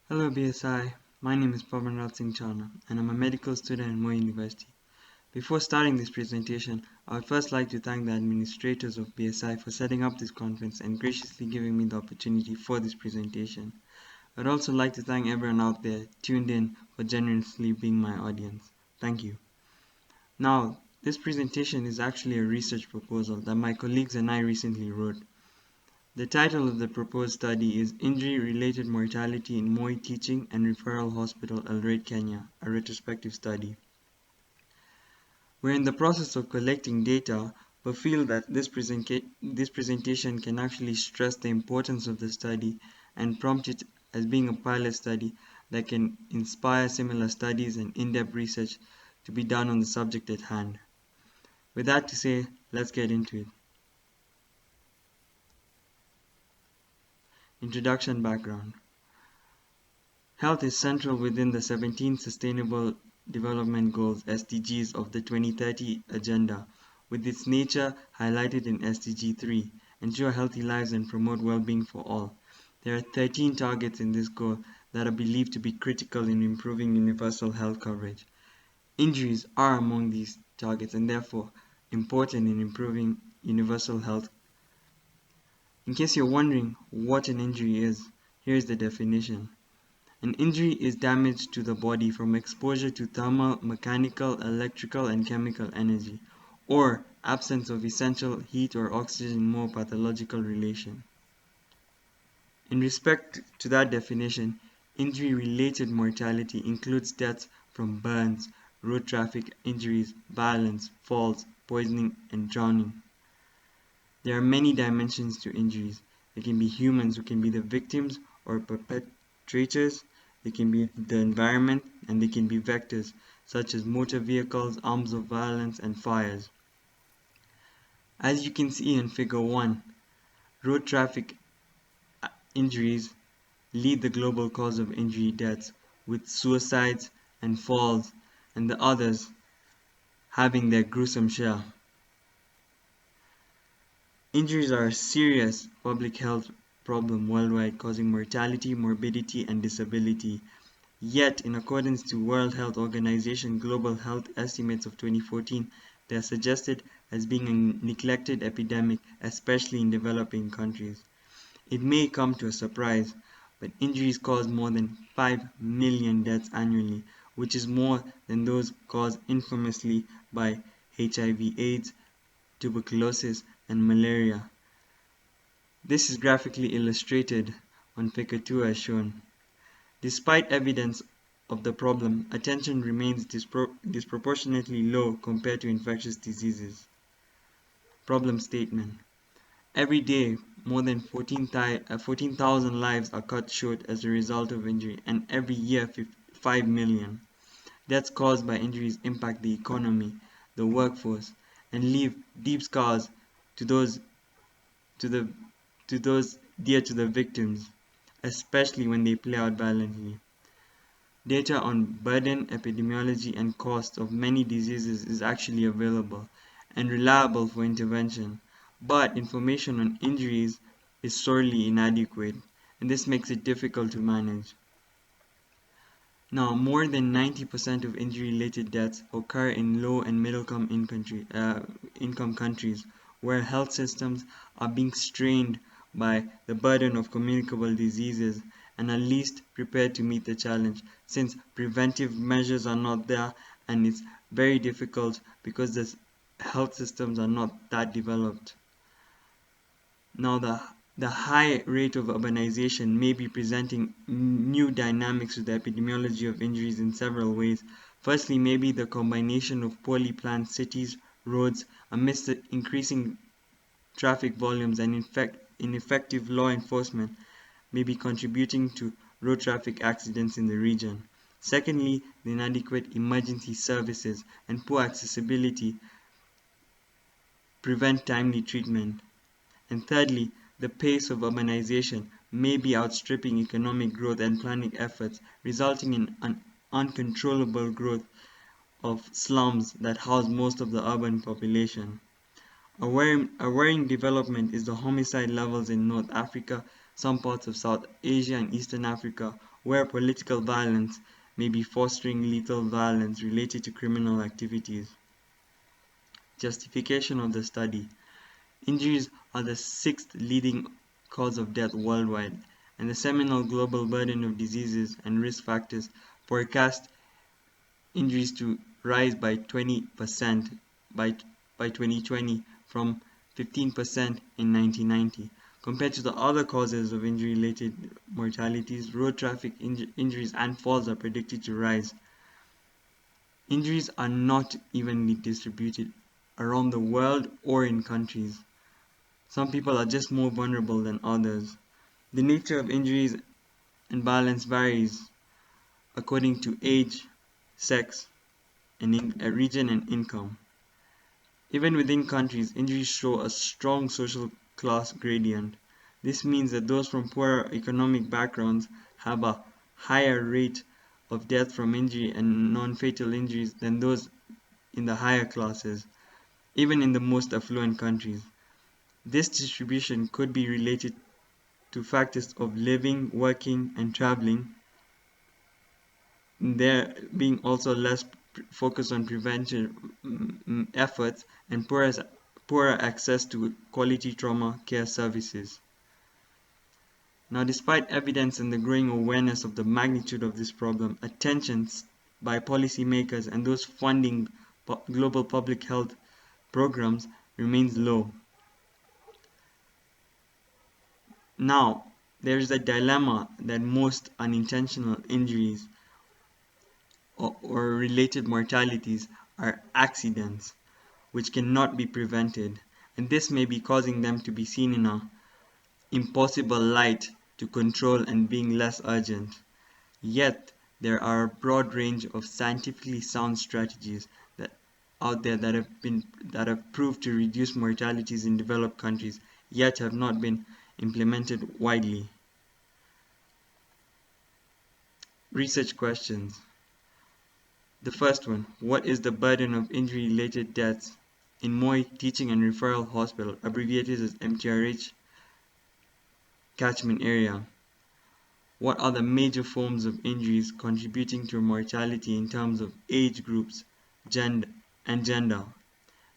Hello BSI, my name is Pavanraj Chana and I'm a medical student at Moi University. Before starting this presentation, I would first like to thank the administrators of BSI for setting up this conference and graciously giving me the opportunity for this presentation. I'd also like to thank everyone out there tuned in for generously being my audience. Thank you. Now, this presentation is actually a research proposal that my colleagues and I recently wrote. The title of the proposed study is Injury-Related Mortality in Moi Teaching and Referral Hospital, Eldoret, Kenya, a retrospective study. We're in the process of collecting data, but feel that this presentation can actually stress the importance of the study and prompt it as being a pilot study that can inspire similar studies and in-depth research to be done on the subject at hand. With that to say, let's get into it. Introduction background. Health is central within the 17 Sustainable Development Goals (SDGs) of the 2030 Agenda, with its nature highlighted in SDG 3, ensure healthy lives and promote well-being for all. There are 13 targets in this goal that are believed to be critical in improving universal health coverage. Injuries are among these targets and therefore important in improving universal health. In case you're wondering what an injury is, here's the definition. An injury is damage to the body from exposure to thermal, mechanical, electrical, and chemical energy, or absence of essential heat or oxygen in more pathological relation. In respect to that definition, injury-related mortality includes deaths from burns, road traffic injuries, violence, falls, poisoning, and drowning. There are many dimensions to injuries. There can be humans who can be the victims or perpetrators. They can be the environment, and they can be vectors, such as motor vehicles, arms of violence, and fires. As you can see in Figure 1, road traffic injuries lead the global cause of injury deaths, with suicides and falls, and the others having their gruesome share. Injuries are a serious public health problem worldwide, causing mortality, morbidity, and disability. Yet, in accordance to World Health Organization Global Health Estimates of 2014, they are suggested as being a neglected epidemic, especially in developing countries. It may come to a surprise, but injuries cause more than 5 million deaths annually, which is more than those caused infamously by HIV/AIDS, tuberculosis, and malaria. This is graphically illustrated on Figure 2 as shown. Despite evidence of the problem, attention remains disproportionately low compared to infectious diseases. Problem statement. Every day, more than 14,000 lives are cut short as a result of injury, and every year 5 million. Deaths caused by injuries impact the economy, the workforce, and leave deep scars to those to the to those dear to the victims, especially when they play out violently. Data on burden, epidemiology, and cost of many diseases is actually available and reliable for intervention, but information on injuries is sorely inadequate, and this makes it difficult to manage. Now, more than 90% of injury-related deaths occur in low and middle income countries, where health systems are being strained by the burden of communicable diseases and are least prepared to meet the challenge, since preventive measures are not there and it's very difficult because the health systems are not that developed. Now, the high rate of urbanization may be presenting new dynamics to the epidemiology of injuries in several ways. Firstly, maybe the combination of poorly planned cities, roads, amidst the increasing traffic volumes and ineffective law enforcement may be contributing to road traffic accidents in the region. Secondly, the inadequate emergency services and poor accessibility prevent timely treatment. And thirdly, the pace of urbanization may be outstripping economic growth and planning efforts, resulting in an uncontrollable growth of slums that house most of the urban population. A worrying development is the homicide levels in North Africa, some parts of South Asia and Eastern Africa, where political violence may be fostering lethal violence related to criminal activities. Justification of the study. Injuries are the sixth leading cause of death worldwide, and the seminal global burden of diseases and risk factors forecast injuries to rise by 20% by, by 2020 from 15% in 1990. Compared to the other causes of injury-related mortalities, road traffic injuries and falls are predicted to rise. Injuries are not evenly distributed around the world or in countries. Some people are just more vulnerable than others. The nature of injuries and violence varies according to age, sex, and region and income. Even within countries, injuries show a strong social class gradient. This means that those from poorer economic backgrounds have a higher rate of death from injury and non-fatal injuries than those in the higher classes, even in the most affluent countries. This distribution could be related to factors of living, working, and traveling, there being also less focus on prevention efforts and poorer access to quality trauma care services. Now, despite evidence and the growing awareness of the magnitude of this problem, attention by policymakers and those funding global public health programs remains low. Now, there is a dilemma that most unintentional injuries or related mortalities are accidents which cannot be prevented, and this may be causing them to be seen in an impossible light to control and being less urgent. Yet, there are a broad range of scientifically sound strategies out there that have proved to reduce mortalities in developed countries, yet have not been implemented widely. Research questions. The first one, what is the burden of injury-related deaths in Moi Teaching and Referral Hospital, abbreviated as MTRH, catchment area? What are the major forms of injuries contributing to mortality in terms of age groups, gender, and gender?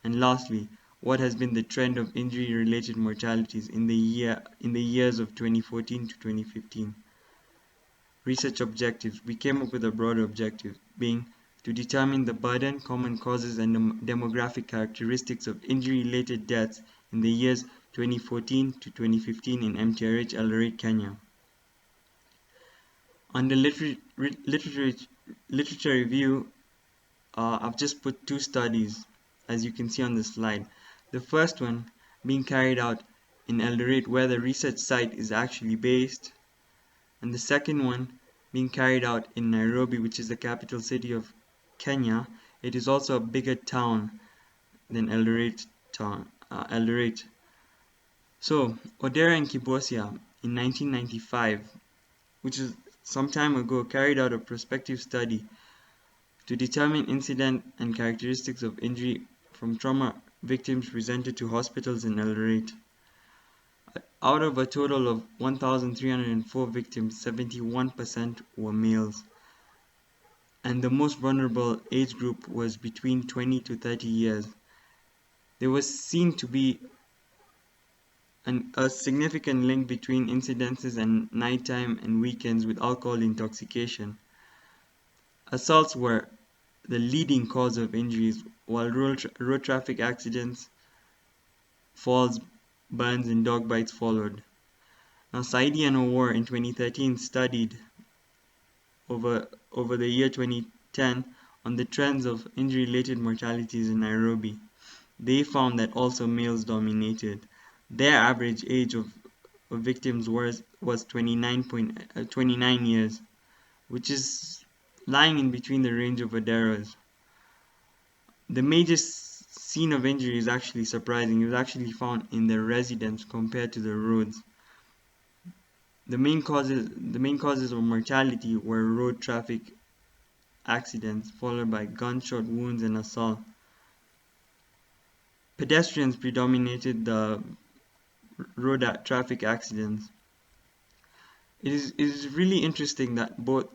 And lastly, what has been the trend of injury-related mortalities in the years of 2014 to 2015? Research objectives. We came up with a broader objective, being to determine the burden, common causes, and demographic characteristics of injury-related deaths in the years 2014 to 2015 in MTRH, Eldoret, Kenya. Under literature review, I've just put two studies, as you can see on the slide. The first one being carried out in Eldoret, where the research site is actually based, and the second one being carried out in Nairobi, which is the capital city of Kenya. It is also a bigger town than Eldoret. So, Odera and Kibosia in 1995, which is some time ago, carried out a prospective study to determine incident and characteristics of injury from trauma victims presented to hospitals in Eldoret. Out of a total of 1,304 victims, 71% were males, and the most vulnerable age group was between 20 to 30 years. There was seen to be a significant link between incidences and nighttime and weekends with alcohol intoxication. Assaults were the leading cause of injuries, while road traffic accidents, falls, burns, and dog bites followed. Now, Saidi and Owar in 2013 studied over the year 2010 on the trends of injury-related mortalities in Nairobi. They found that also males dominated. Their average age of victims was 29 years, which is lying in between the range of Odera's. The major scene of injury is actually surprising. It was actually found in the residence compared to the roads. The main causes of mortality were road traffic accidents, followed by gunshot wounds and assault. Pedestrians predominated the road traffic accidents. It is really interesting that both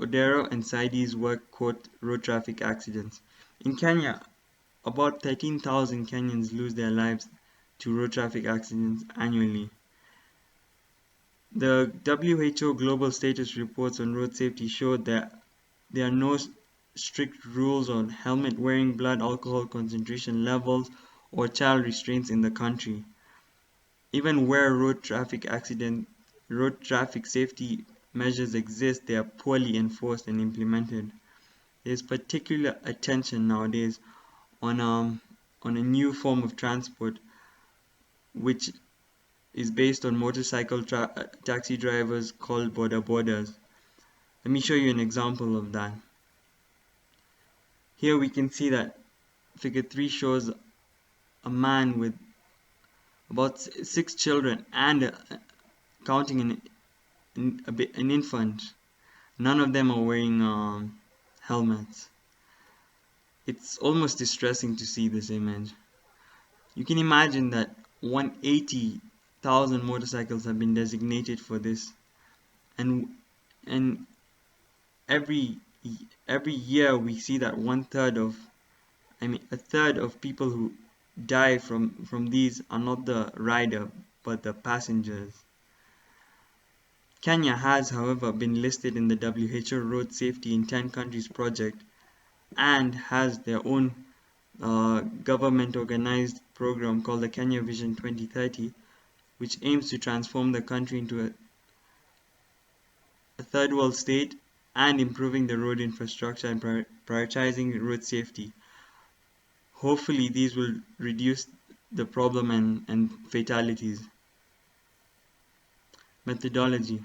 Odero and Saidi's work quote road traffic accidents. In Kenya, about 13,000 Kenyans lose their lives to road traffic accidents annually. The WHO Global Status Reports on Road Safety show that there are no strict rules on helmet wearing, blood alcohol concentration levels, or child restraints in the country. Even where road traffic safety measures exist, they are poorly enforced and implemented. There is particular attention nowadays on a new form of transport which is based on motorcycle taxi drivers called boda bodas. Let me show you an example of that. Here we can see that figure 3 shows a man with about 6 children and counting an infant. None of them are wearing helmets. It's almost distressing to see this image. You can imagine that 180,000 motorcycles have been designated for this, and and every every year we see that a third of people who die from these are not the rider but the passengers. Kenya has, however, been listed in the WHO Road Safety in 10 Countries project and has their own government organized program called the Kenya Vision 2030, which aims to transform the country into a third world state and improving the road infrastructure and prioritizing road safety. Hopefully, these will reduce the problem and fatalities. Methodology.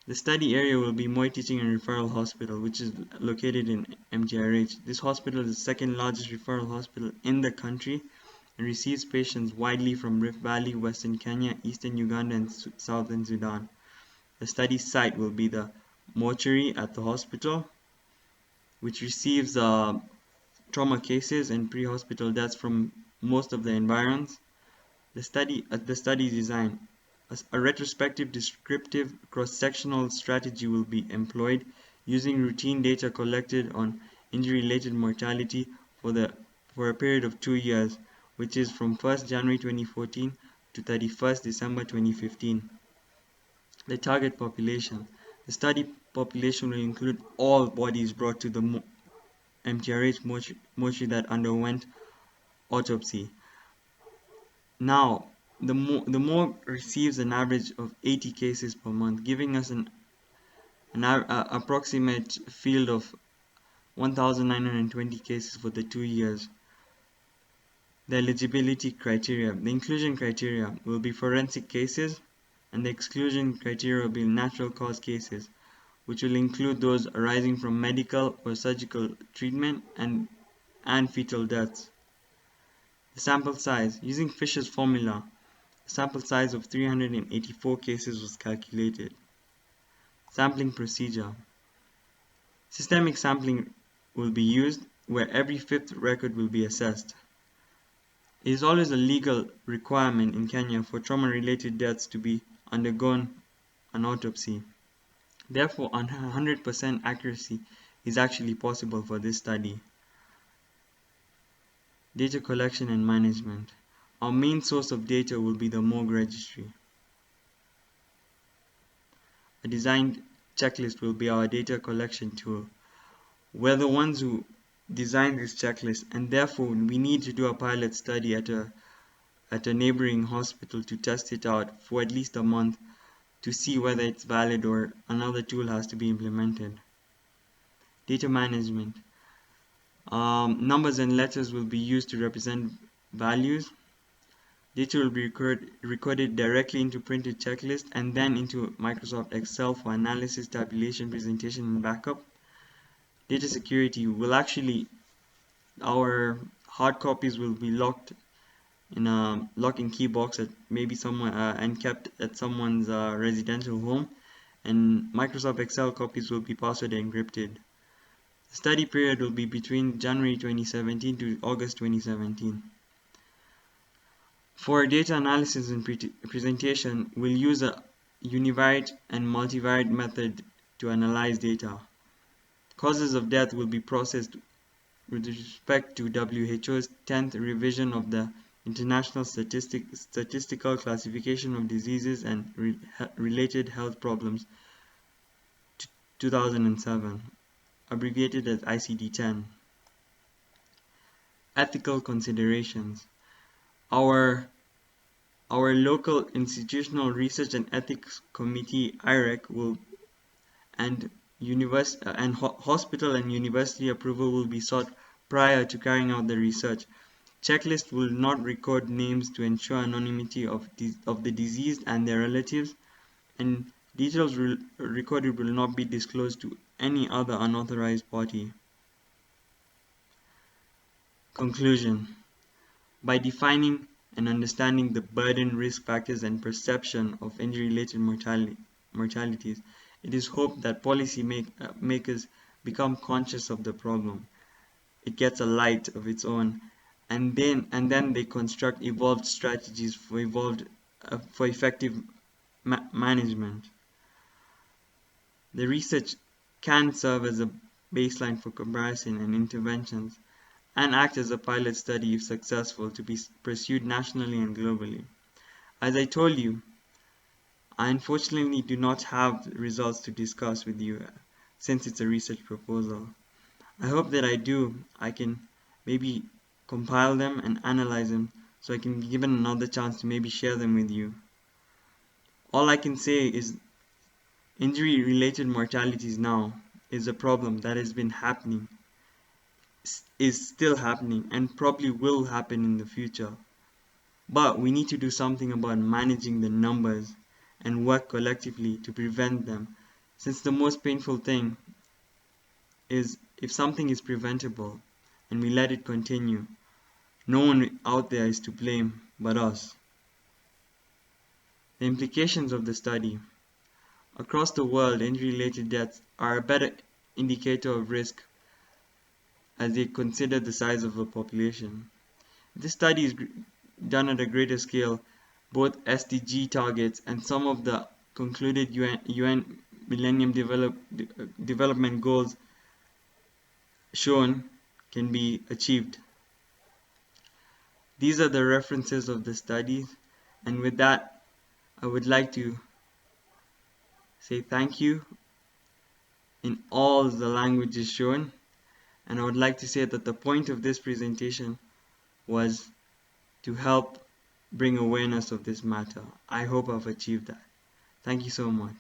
The study area will be Moi Teaching and Referral Hospital, which is located in MTRH. This hospital is the second largest referral hospital in the country and receives patients widely from Rift Valley, Western Kenya, Eastern Uganda, and Southern Sudan. The study site will be the mortuary at the hospital, which receives trauma cases and pre-hospital deaths from most of the environs. The study design. A retrospective, descriptive, cross-sectional strategy will be employed using routine data collected on injury-related mortality for a period of 2 years, which is from 1st January 2014 to 31st December 2015. The target population. The study population will include all bodies brought to the MTRH mortuary that underwent autopsy. Now, the morgue receives an average of 80 cases per month, giving us an approximate field of 1,920 cases for the 2 years. The eligibility criteria. The inclusion criteria will be forensic cases, and the exclusion criteria will be natural cause cases, which will include those arising from medical or surgical treatment and fetal deaths. The sample size. Using Fisher's formula, the sample size of 384 cases was calculated. Sampling procedure. Systemic sampling will be used where every fifth record will be assessed. It is always a legal requirement in Kenya for trauma-related deaths to be undergone an autopsy. Therefore, 100% accuracy is actually possible for this study. Data collection and management. Our main source of data will be the morgue registry. A designed checklist will be our data collection tool. We're the ones who designed this checklist, and therefore we need to do a pilot study at a neighboring hospital to test it out for at least a month to see whether it's valid or another tool has to be implemented. Data management. Numbers and letters will be used to represent values. Data will be recorded directly into printed checklist and then into Microsoft Excel for analysis, tabulation, presentation, and backup. Data security will our hard copies will be locked in a lock and key box at maybe someone and kept at someone's residential home, and Microsoft Excel copies will be password encrypted. The study period will be between January 2017 to August 2017. For data analysis and presentation, we'll use univariate and multivariate method to analyze data. Causes of death will be processed with respect to WHO's 10th revision of the International Statistical Classification of Diseases and Related Health Problems 2007, abbreviated as ICD-10. Ethical considerations. Our local Institutional Research and Ethics Committee (IREC) and hospital and university approval will be sought prior to carrying out the research. Checklist will not record names to ensure anonymity of the deceased and their relatives, and details recorded will not be disclosed to any other unauthorized party. Conclusion. By defining and understanding the burden, risk factors, and perception of injury-related mortalities, it is hoped that policy makers become conscious of the problem. It gets a light of its own, and then they construct evolved strategies for effective management. The research can serve as a baseline for comparison and interventions, and act as a pilot study if successful to be pursued nationally and globally. As I told you, I unfortunately do not have results to discuss with you since it's a research proposal. I hope that I can maybe compile them and analyze them so I can be given another chance to maybe share them with you. All I can say is injury-related mortalities now is a problem that has been happening, is still happening, and probably will happen in the future. But we need to do something about managing the numbers and work collectively to prevent them, since the most painful thing is if something is preventable and we let it continue, no one out there is to blame but us. The implications of the study. Across the world, injury-related deaths are a better indicator of risk as they consider the size of a population. This study is done at a greater scale. Both SDG targets and some of the concluded UN Millennium Development Goals shown can be achieved. These are the references of the studies, and with that, I would like to say thank you in all the languages shown, and I would like to say that the point of this presentation was to help bring awareness of this matter. I hope I've achieved that. Thank you so much.